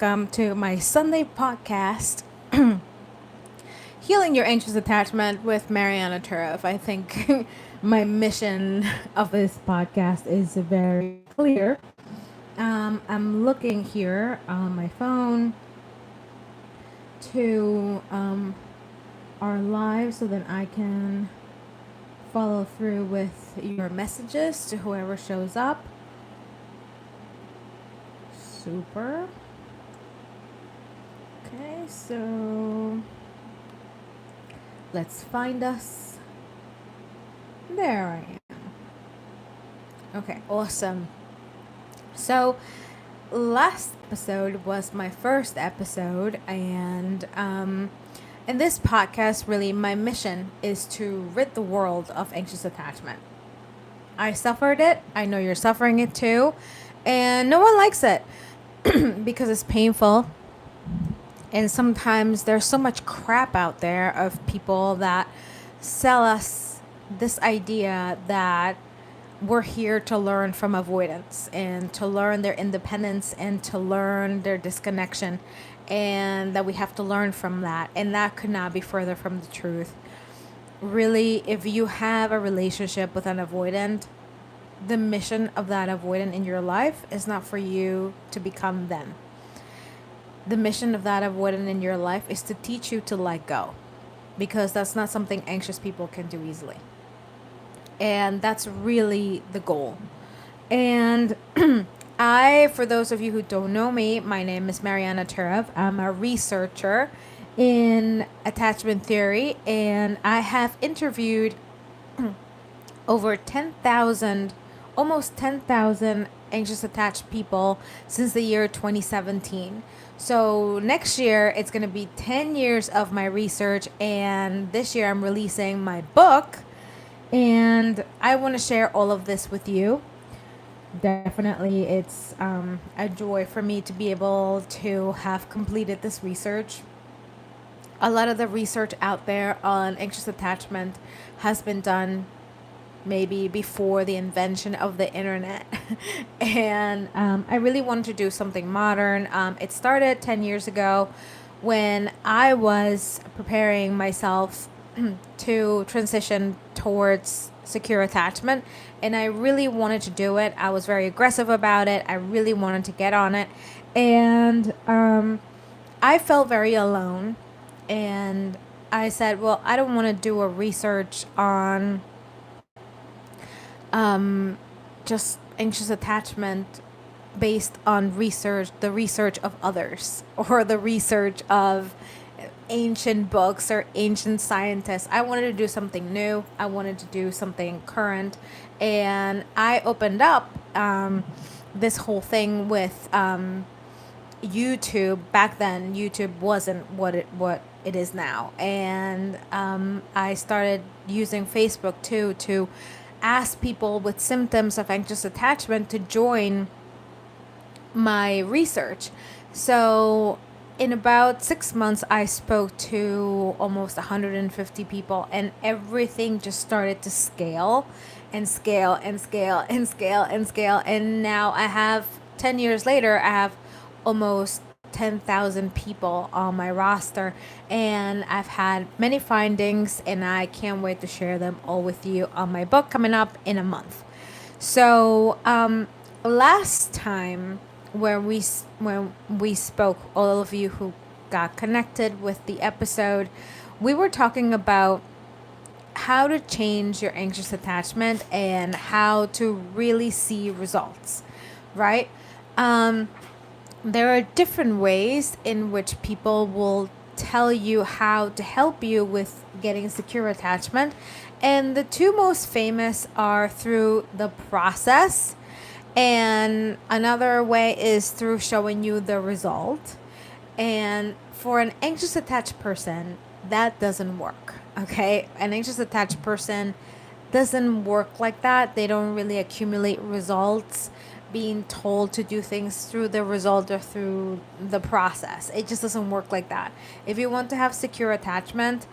welcome to my Sunday podcast, Healing Your Anxious Attachment with Mariana Turov. I think my mission of this podcast is very clear. I'm looking here on my phone to our live so that I can follow through with your messages to whoever shows up. Super. Okay, so let's find us. There I am. Okay, awesome. So last episode was my first episode, and in this podcast, really, my mission is to rid the world of anxious attachment. I suffered it. I know you're suffering it too, and no one likes it because it's painful. And sometimes there's so much crap out there of people that sell us this idea that we're here to learn from avoidance and to learn their independence and to learn their disconnection, and that we have to learn from that. And that could not be further from the truth. Really, if you have a relationship with an avoidant, the mission of that avoidant in your life is not for you to become them. The mission of that avoidant in your life is to teach you to let go, because that's not something anxious people can do easily. And that's really the goal. And for those of you who don't know me, my name is Mariana Turov. I'm a researcher in attachment theory, and I have interviewed over 10,000, almost 10,000 anxious attached people since the year 2017. So next year, it's going to be 10 years of my research, and this year I'm releasing my book, and I want to share all of this with you. Definitely, it's a joy for me to be able to have completed this research. A lot of the research out there on anxious attachment has been done maybe before the invention of the internet. And I really wanted to do something modern. It started 10 years ago when I was preparing myself to transition towards secure attachment, and I really wanted to do it. I was very aggressive about it. I really wanted to get on it, and I felt very alone. And I said, well, I don't want to do a research on just anxious attachment based on the research of others, or the research of ancient books or ancient scientists. I wanted to do something new. I wanted to do something current. And I opened up this whole thing with YouTube. Back then, YouTube wasn't what it is now. And I started using Facebook too to ask people with symptoms of anxious attachment to join my research. So in about 6 months, I spoke to almost 150 people, and everything just started to scale and scale and scale and scale and scale. And now I have, 10 years later, I have almost 10,000 people on my roster, and I've had many findings, and I can't wait to share them all with you on my book coming up in a month. So last time when we spoke, all of you who got connected with the episode, we were talking about how to change your anxious attachment and how to really see results, right? There are different ways in which people will tell you how to help you with getting secure attachment. And the two most famous are through the process, and another way is through showing you the result. And for an anxious attached person, that doesn't work, okay? An anxious attached person doesn't work like that. They don't really accumulate results being told to do things through the result or through the process. It just doesn't work like that. If you want to have secure attachment,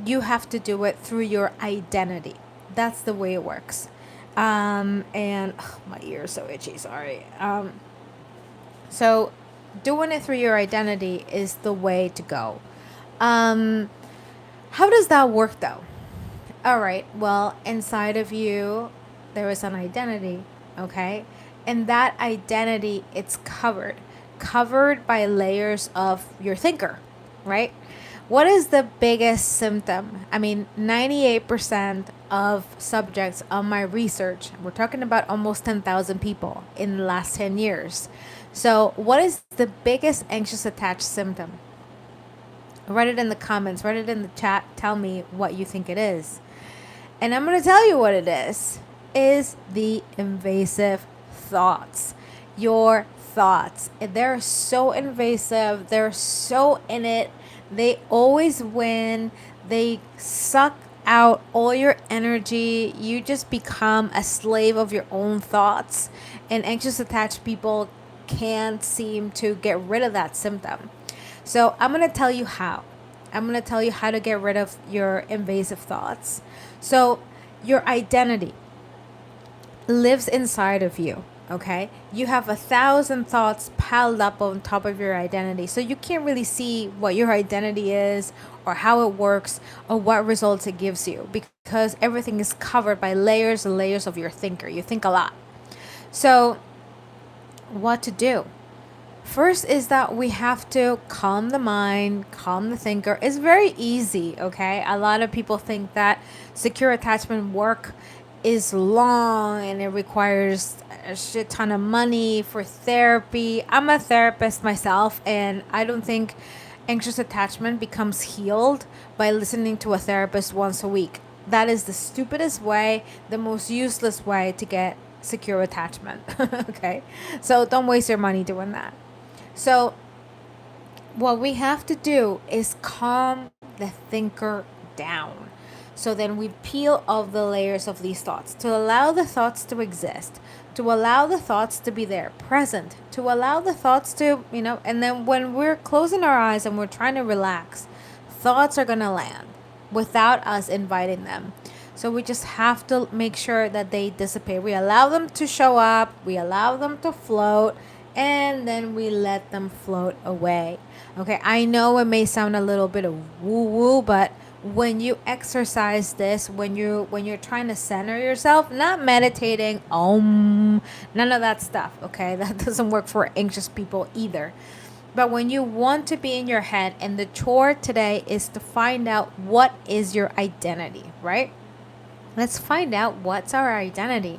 you have to do it through your identity. That's the way it works. And my ear is so itchy, sorry. So Doing it through your identity is the way to go. Um, how does that work though? All right. Well, inside of you, there is an identity. Okay. And that identity, it's covered by layers of your thinker, right? What is the biggest symptom? I mean, 98% of subjects on my research, we're talking about almost 10,000 people in the last 10 years. So, what is the biggest anxious attached symptom? Write it in the comments, write it in the chat. Tell me what you think it is. And I'm going to tell you what it is the invasive thoughts. Your thoughts. They're so invasive. They're so in it. They always win. They suck out all your energy. You just become a slave of your own thoughts. And anxious attached people can't seem to get rid of that symptom. So I'm going to tell you how. I'm going to tell you how to get rid of your invasive thoughts. So your identity lives inside of you. Okay, you have 1,000 thoughts piled up on top of your identity, so you can't really see what your identity is or how it works or what results it gives you, because everything is covered by layers and layers of your thinker. You think a lot. So what to do? First is that we have to calm the mind, calm the thinker. It's very easy, okay? A lot of people think that secure attachment work is long and it requires a shit ton of money for therapy. I'm a therapist myself, and I don't think anxious attachment becomes healed by listening to a therapist once a week. That is the stupidest way, the most useless way to get secure attachment. Okay? So don't waste your money doing that. So what we have to do is calm the thinker down. So then we peel off the layers of these thoughts to allow the thoughts to exist, to allow the thoughts to be there, present, to allow the thoughts to, and then when we're closing our eyes and we're trying to relax, thoughts are going to land without us inviting them. So we just have to make sure that they dissipate. We allow them to show up, we allow them to float, and then we let them float away. Okay, I know it may sound a little bit of woo-woo, but when you exercise this, when you're trying to center yourself, not meditating, none of that stuff, okay? That doesn't work for anxious people either. But when you want to be in your head, and the chore today is to find out what is your identity, right? Let's find out what's our identity.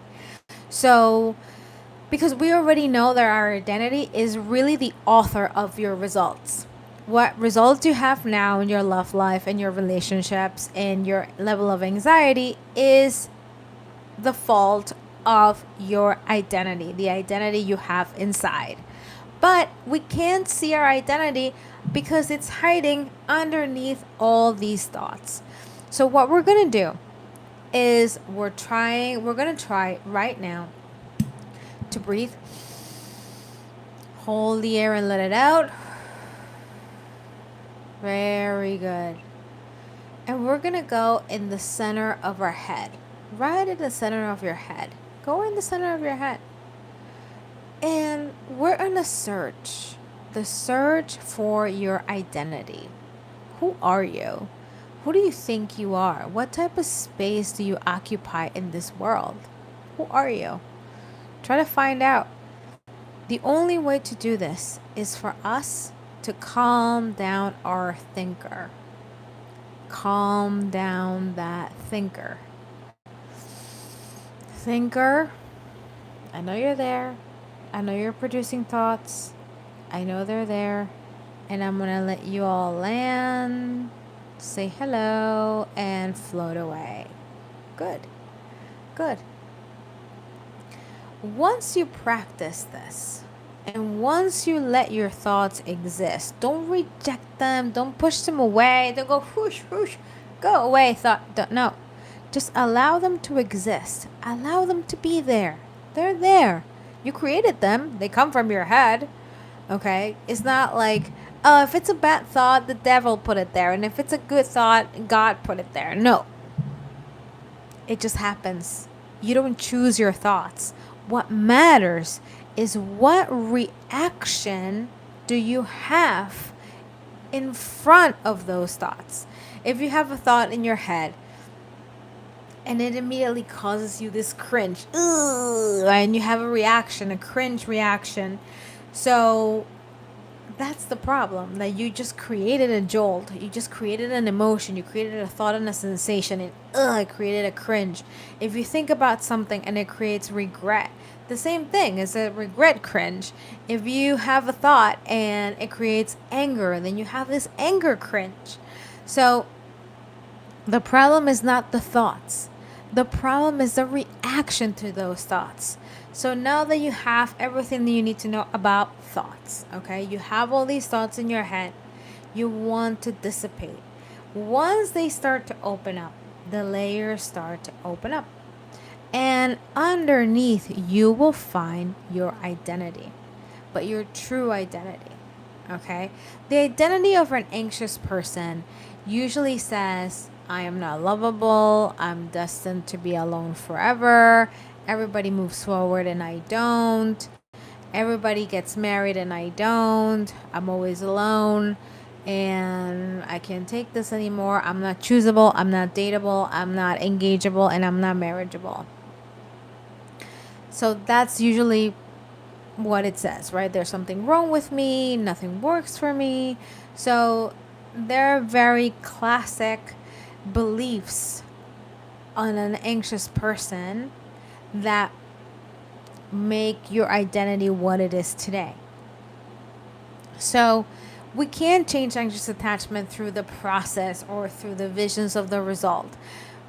So, because we already know that our identity is really the author of your results. What results you have now in your love life and your relationships and your level of anxiety is the fault of your identity, the identity you have inside. But we can't see our identity because it's hiding underneath all these thoughts. So what we're going to do is we're going to try right now to breathe. Hold the air and let it out. Very good. And we're going to go in the center of our head. Right in the center of your head. Go in the center of your head. And we're on a search. The search for your identity. Who are you? Who do you think you are? What type of space do you occupy in this world? Who are you? Try to find out. The only way to do this is for us to calm down our thinker. Calm down that thinker. Thinker, I know you're there. I know you're producing thoughts. I know they're there. And I'm going to let you all land, say hello, and float away. Good. Good. Once you practice this, and once you let your thoughts exist, don't reject them, don't push them away, don't go whoosh, whoosh, go away, no. Just allow them to exist. Allow them to be there. They're there. You created them. They come from your head. Okay? It's not like, oh, if it's a bad thought, the devil put it there. And if it's a good thought, God put it there. No. It just happens. You don't choose your thoughts. What matters is what reaction do you have in front of those thoughts? If you have a thought in your head and it immediately causes you this cringe, ugh, and you have a reaction, a cringe reaction, so that's the problem, that you just created a jolt, you just created an emotion, you created a thought and a sensation, and it created a cringe. If you think about something and it creates regret, the same thing is a regret cringe. If you have a thought and it creates anger, then you have this anger cringe. So the problem is not the thoughts, the problem is the reaction to those thoughts. So now that you have everything that you need to know about thoughts, okay, you have all these thoughts in your head, you want to dissipate. Once they start to open up, the layers start to open up. And underneath, you will find your identity, but your true identity, okay? The identity of an anxious person usually says, I am not lovable, I'm destined to be alone forever, everybody moves forward and I don't, everybody gets married and I don't, I'm always alone, and I can't take this anymore, I'm not choosable, I'm not dateable, I'm not engageable, and I'm not marriageable. So that's usually what it says, right? There's something wrong with me, nothing works for me. So they're very classic beliefs on an anxious person that make your identity what it is today. So we can't change anxious attachment through the process or through the visions of the result.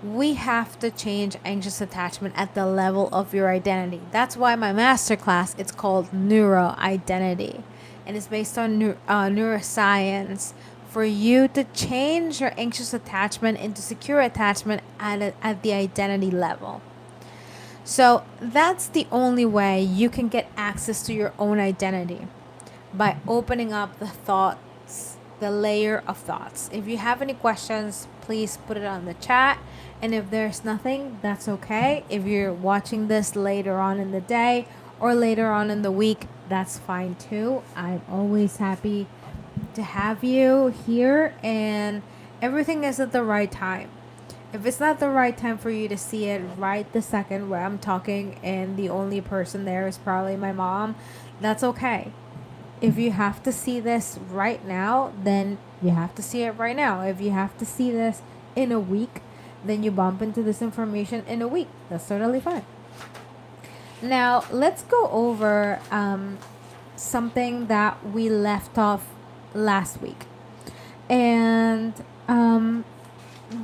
We have to change anxious attachment at the level of your identity. That's why my masterclass, it's called Neuro Identity, and it's based on neuroscience, for you to change your anxious attachment into secure attachment at the identity level. So that's the only way you can get access to your own identity, by opening up the thoughts, the layer of thoughts. If you have any questions, please put it on the chat. And if there's nothing, that's okay. If you're watching this later on in the day or later on in the week, that's fine too. I'm always happy to have you here, and everything is at the right time. If it's not the right time for you to see it right the second where I'm talking and the only person there is probably my mom, that's okay. If you have to see this right now, then you have to see it right now. If you have to see this in a week, then you bump into this information in a week. That's totally fine. Now, let's go over something that we left off last week. And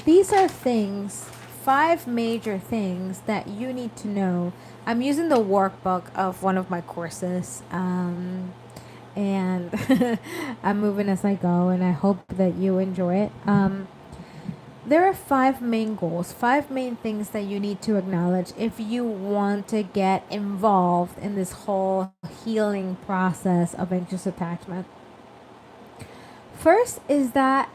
these are things, 5 major things that you need to know. I'm using the workbook of one of my courses. And I'm moving as I go, and I hope that you enjoy it. There are 5 main goals, 5 main things that you need to acknowledge if you want to get involved in this whole healing process of anxious attachment. First is that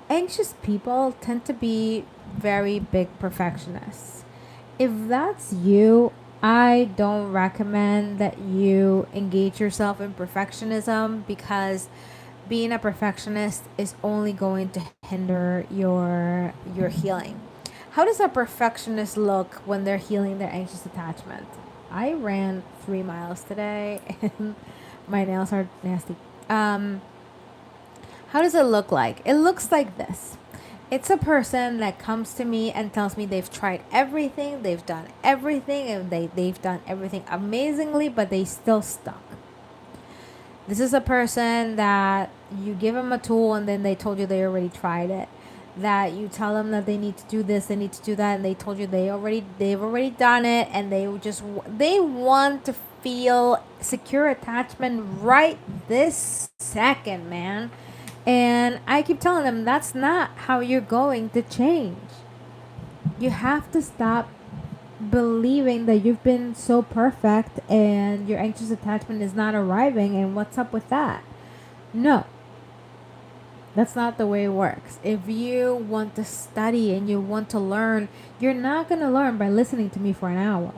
anxious people tend to be very big perfectionists. If that's you, I don't recommend that you engage yourself in perfectionism, because being a perfectionist is only going to hinder your healing. How does a perfectionist look when they're healing their anxious attachment? I ran 3 miles today and my nails are nasty. How does it look like? It looks like this. It's a person that comes to me and tells me they've tried everything, they've done everything, and they've done everything amazingly, but they still stuck. This is a person that you give them a tool and then they told you they already tried it. That you tell them that they need to do this, they need to do that, and they told you they've already done it, and they want to feel secure attachment right this second, man. And I keep telling them that's not how you're going to change. You have to stop believing that you've been so perfect and your anxious attachment is not arriving, and what's up with that? No. That's not the way it works. If you want to study and you want to learn, you're not going to learn by listening to me for an hour,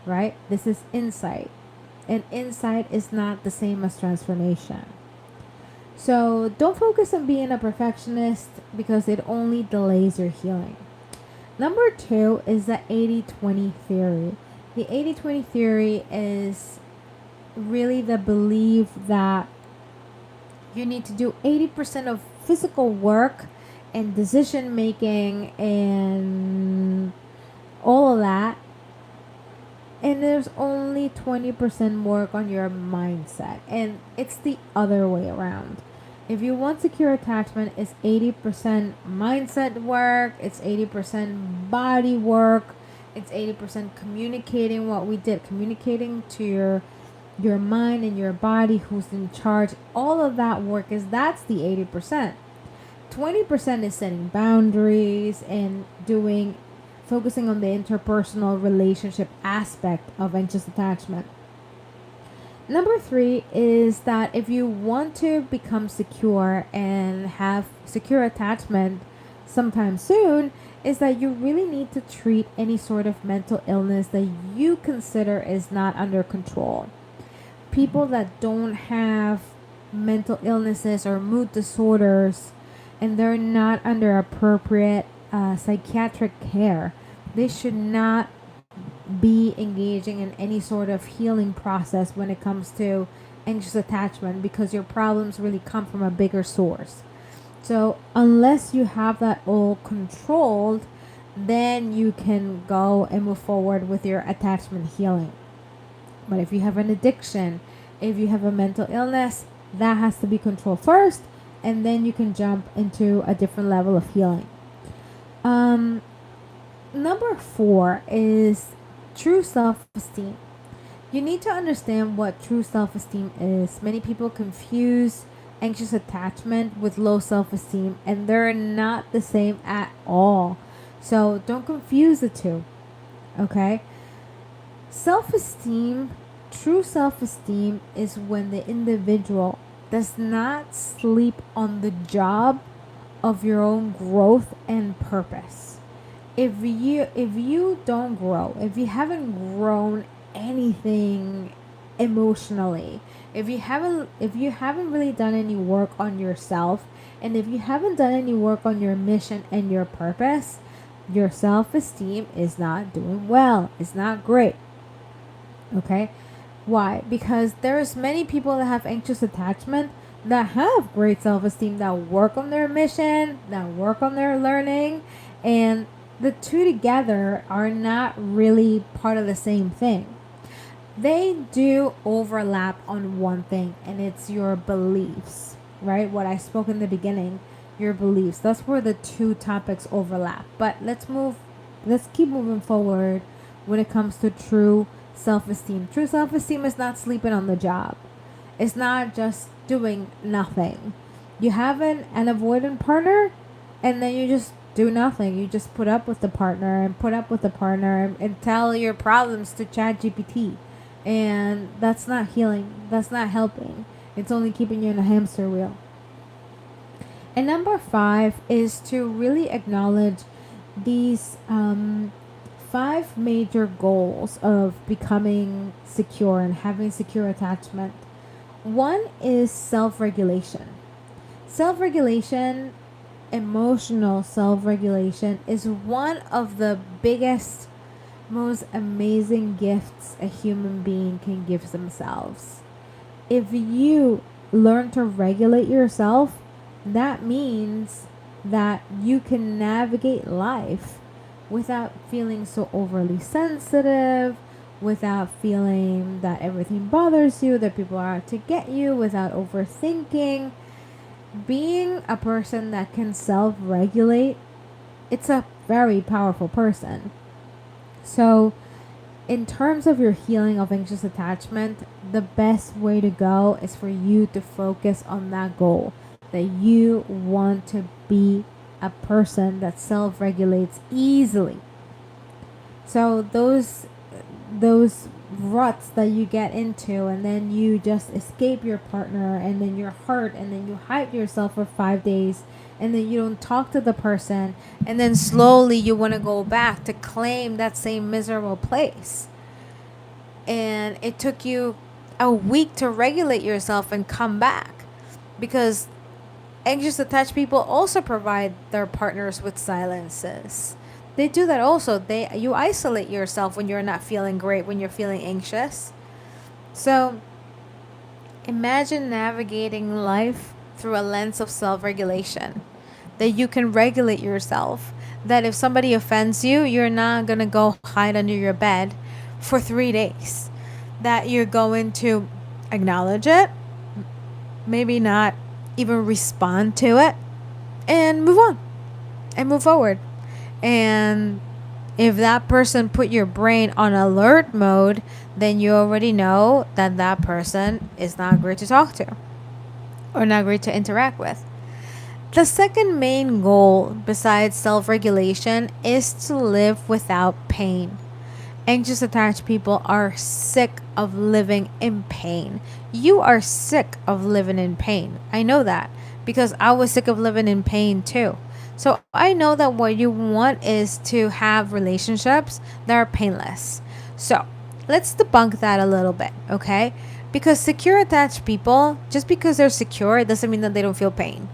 right? This is insight. And insight is not the same as transformation. So don't focus on being a perfectionist because it only delays your healing. Number 2 is the 80-20 theory. The 80-20 theory is really the belief that you need to do 80% of physical work and decision making and all of that, and there's only 20% work on your mindset. And it's the other way around. If you want secure attachment, it's 80% mindset work, it's 80% body work, it's 80% communicating what we did, communicating to your mind and your body, who's in charge. All of that work that's the 80%. 20% is setting boundaries and focusing on the interpersonal relationship aspect of anxious attachment. Number 3 is that if you want to become secure and have secure attachment sometime soon, is that you really need to treat any sort of mental illness that you consider is not under control. People that don't have mental illnesses or mood disorders and they're not under appropriate psychiatric care, they should not be engaging in any sort of healing process when it comes to anxious attachment, because your problems really come from a bigger source. So unless you have that all controlled, then you can go and move forward with your attachment healing. But if you have an addiction, if you have a mental illness, that has to be controlled first, and then you can jump into a different level of healing. Number 4 is true self-esteem. You need to understand what true self-esteem is. Many people confuse anxious attachment with low self-esteem, and they're not the same at all. So don't confuse the two. Okay? Self-esteem, true self-esteem is when the individual does not sleep on the job of your own growth and purpose. If you don't grow, if you haven't grown anything emotionally, if you haven't really done any work on yourself, and if you haven't done any work on your mission and your purpose, your self-esteem is not doing well. It's not great. Okay? Why? Because there's many people that have anxious attachment that have great self-esteem, that work on their mission, that work on their learning, and the two together are not really part of the same thing. They do overlap on one thing, and it's your beliefs, right? What I spoke in the beginning, your beliefs. That's where the two topics overlap. But let's keep moving forward when it comes to true self-esteem. True self-esteem is not sleeping on the job. It's not just doing nothing. You have an avoidant partner, and then you just do nothing. You just put up with the partner and tell your problems to ChatGPT. And that's not healing. That's not helping. It's only keeping you in a hamster wheel. And number 5 is to really acknowledge these 5 major goals of becoming secure and having secure attachment. 1 is self-regulation. Self-regulation, emotional self-regulation, is one of the biggest, most amazing gifts a human being can give themselves. If you learn to regulate yourself, that means that you can navigate life without feeling so overly sensitive, without feeling that everything bothers you, that people are out to get you, without overthinking. Being a person that can self-regulate, it's a very powerful person. So, in terms of your healing of anxious attachment, the best way to go is for you to focus on that goal, that you want to be a person that self-regulates easily. So those ruts that you get into, and then you just escape your partner, and then you're hurt, and then you hide yourself for 5 days, and then you don't talk to the person, and then slowly you want to go back to claim that same miserable place. And it took you a week to regulate yourself and come back, because anxious attached people also provide their partners with silences. They do that also. You isolate yourself when you're not feeling great, when you're feeling anxious. So imagine navigating life through a lens of self-regulation. That you can regulate yourself. That if somebody offends you, you're not going to go hide under your bed for 3 days. That you're going to acknowledge it, maybe not even respond to it, and move on and move forward. And if that person put your brain on alert mode, then you already know that that person is not great to talk to or not great to interact with. The second main goal besides self-regulation is to live without pain. Anxious attached people are sick of living in pain. You are sick of living in pain. I know that because I was sick of living in pain too. So I know that what you want is to have relationships that are painless. So let's debunk that a little bit, okay? Because secure attached people, just because they're secure, it doesn't mean that they don't feel pain.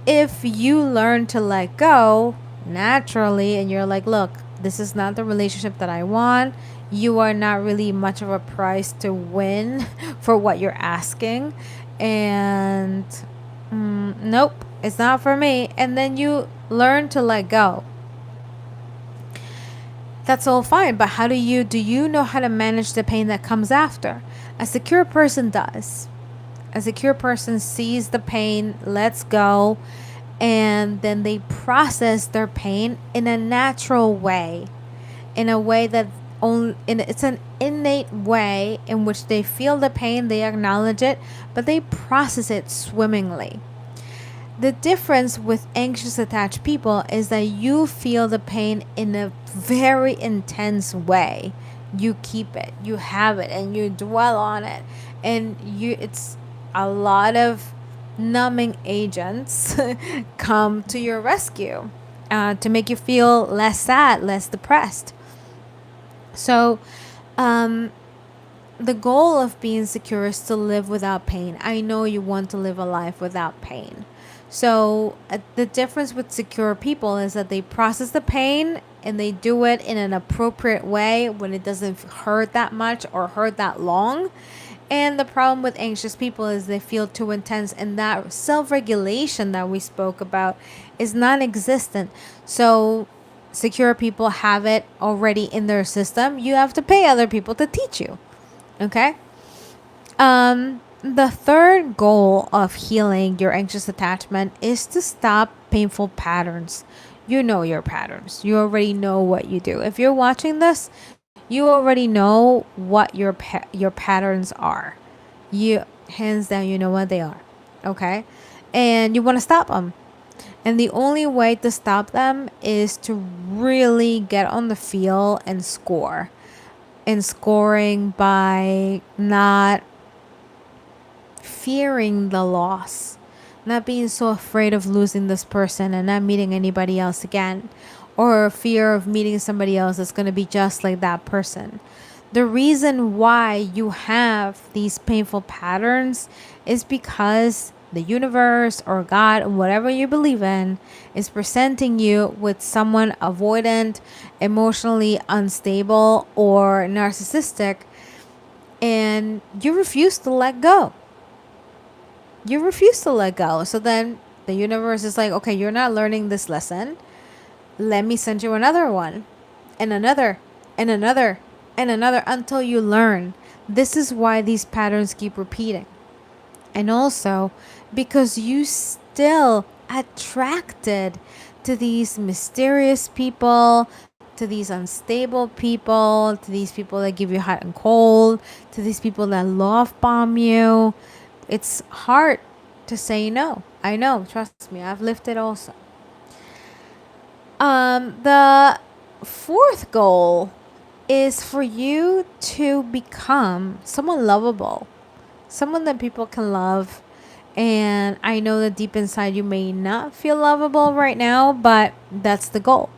If you learn to let go naturally and you're like, look, this is not the relationship that I want. You are not really much of a prize to win for what you're asking. And nope, it's not for me. And then you learn to let go. That's all fine. But do you know how to manage the pain that comes after? A secure person does. A secure person sees the pain, lets go, and then they process their pain in a natural way, in a way that it's an innate way in which they feel the pain, they acknowledge it, but they process it swimmingly. The difference with anxious attached people is that you feel the pain in a very intense way. You keep it, you have it, and you dwell on it, and it's a lot of numbing agents come to your rescue to make you feel less sad, less depressed. So the goal of being secure is to live without pain. I know you want to live a life without pain. So the difference with secure people is that they process the pain and they do it in an appropriate way when it doesn't hurt that much or hurt that long. And the problem with anxious people is they feel too intense, and that self-regulation that we spoke about is non-existent. So secure people have it already in their system. You have to pay other people to teach you. Okay? The third goal of healing your anxious attachment is to stop painful patterns. You know your patterns. You already know what you do. If you're watching this, you already know what your patterns are. You, hands down, you know what they are. Okay? And you want to stop them. And the only way to stop them is to really get on the field and score. And scoring by not fearing the loss. Not being so afraid of losing this person and not meeting anybody else again. Or fear of meeting somebody else that's going to be just like that person. The reason why you have these painful patterns is because the universe or God, whatever you believe in, is presenting you with someone avoidant, emotionally unstable, or narcissistic, and you refuse to let go. You refuse to let go. So then the universe is like, okay, you're not learning this lesson. Let me send you another one, and another, and another, and another, until you learn. This is why these patterns keep repeating. And also because you still attracted to these mysterious people, to these unstable people, to these people that give you hot and cold, to these people that love bomb you. It's hard to say no. I know, trust me, I've lived it also. The fourth goal is for you to become someone lovable, someone that people can love. And I know that deep inside you may not feel lovable right now, but that's the goal,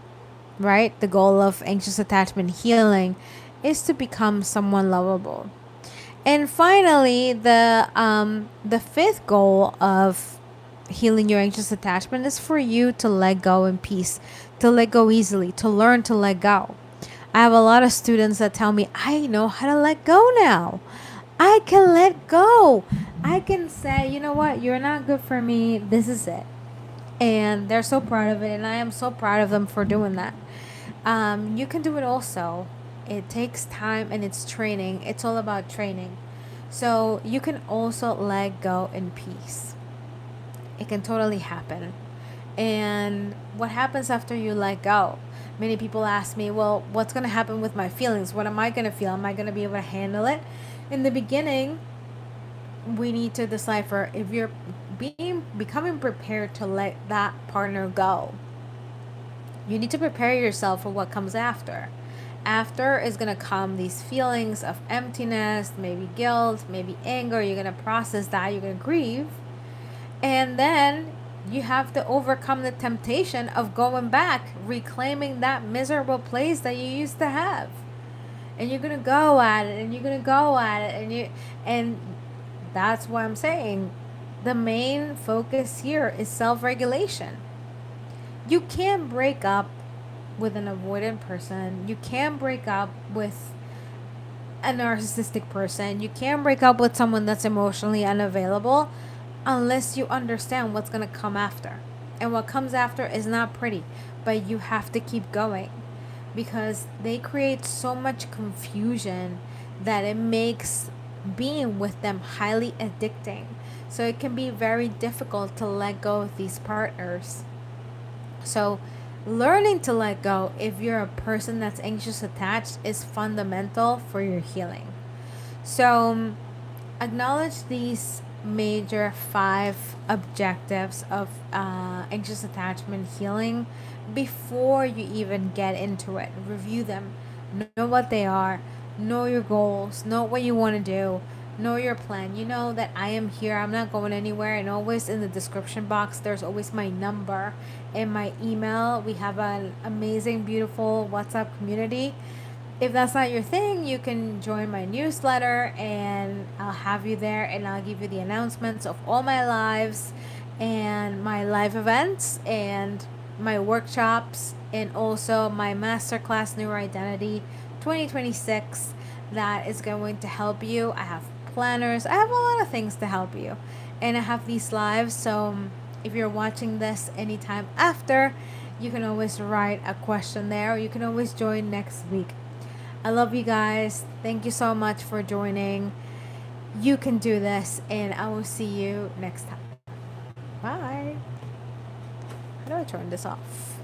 right? The goal of anxious attachment healing is to become someone lovable. And finally, the fifth goal of healing your anxious attachment is for you to let go in peace, to let go easily, to learn to let go. I have a lot of students that tell me, I know how to let go now. I can let go. I can say, you know what, you're not good for me. This is it. And they're so proud of it. And I am so proud of them for doing that. You can do it also. It takes time and it's training. It's all about training. So you can also let go in peace. It can totally happen. And what happens after you let go? Many people ask me, well, what's going to happen with my feelings? What am I going to feel? Am I going to be able to handle it? In the beginning, we need to decipher if you're becoming prepared to let that partner go. You need to prepare yourself for what comes after. After is going to come these feelings of emptiness, maybe guilt, maybe anger. You're going to process that. You're going to grieve. And then you have to overcome the temptation of going back, reclaiming that miserable place that you used to have. And you're going to go at it and you're going to go at it and that's why I'm saying the main focus here is self-regulation. You can't break up with an avoidant person. You can't break up with a narcissistic person. You can't break up with someone that's emotionally unavailable unless you understand what's going to come after. And what comes after is not pretty, but you have to keep going because they create so much confusion that it makes being with them highly addicting. So it can be very difficult to let go of these partners. So learning to let go if you're a person that's anxious attached is fundamental for your healing. So acknowledge these major 5 objectives of anxious attachment healing before you even get into it. Review them, know what they are, know your goals, know what you want to do, know your plan. You know that I am here, I'm not going anywhere, and always in the description box there's always my number and my email. We have an amazing, beautiful WhatsApp community. If that's not your thing, you can join my newsletter and I'll have you there and I'll give you the announcements of all my lives and my live events and my workshops and also my masterclass Neuroidentity 2026 that is going to help you. I have planners. I have a lot of things to help you. And I have these lives, so if you're watching this anytime after, you can always write a question there or you can always join next week. I love you guys. Thank you so much for joining. You can do this, and I will see you next time. Bye. How do I turn this off?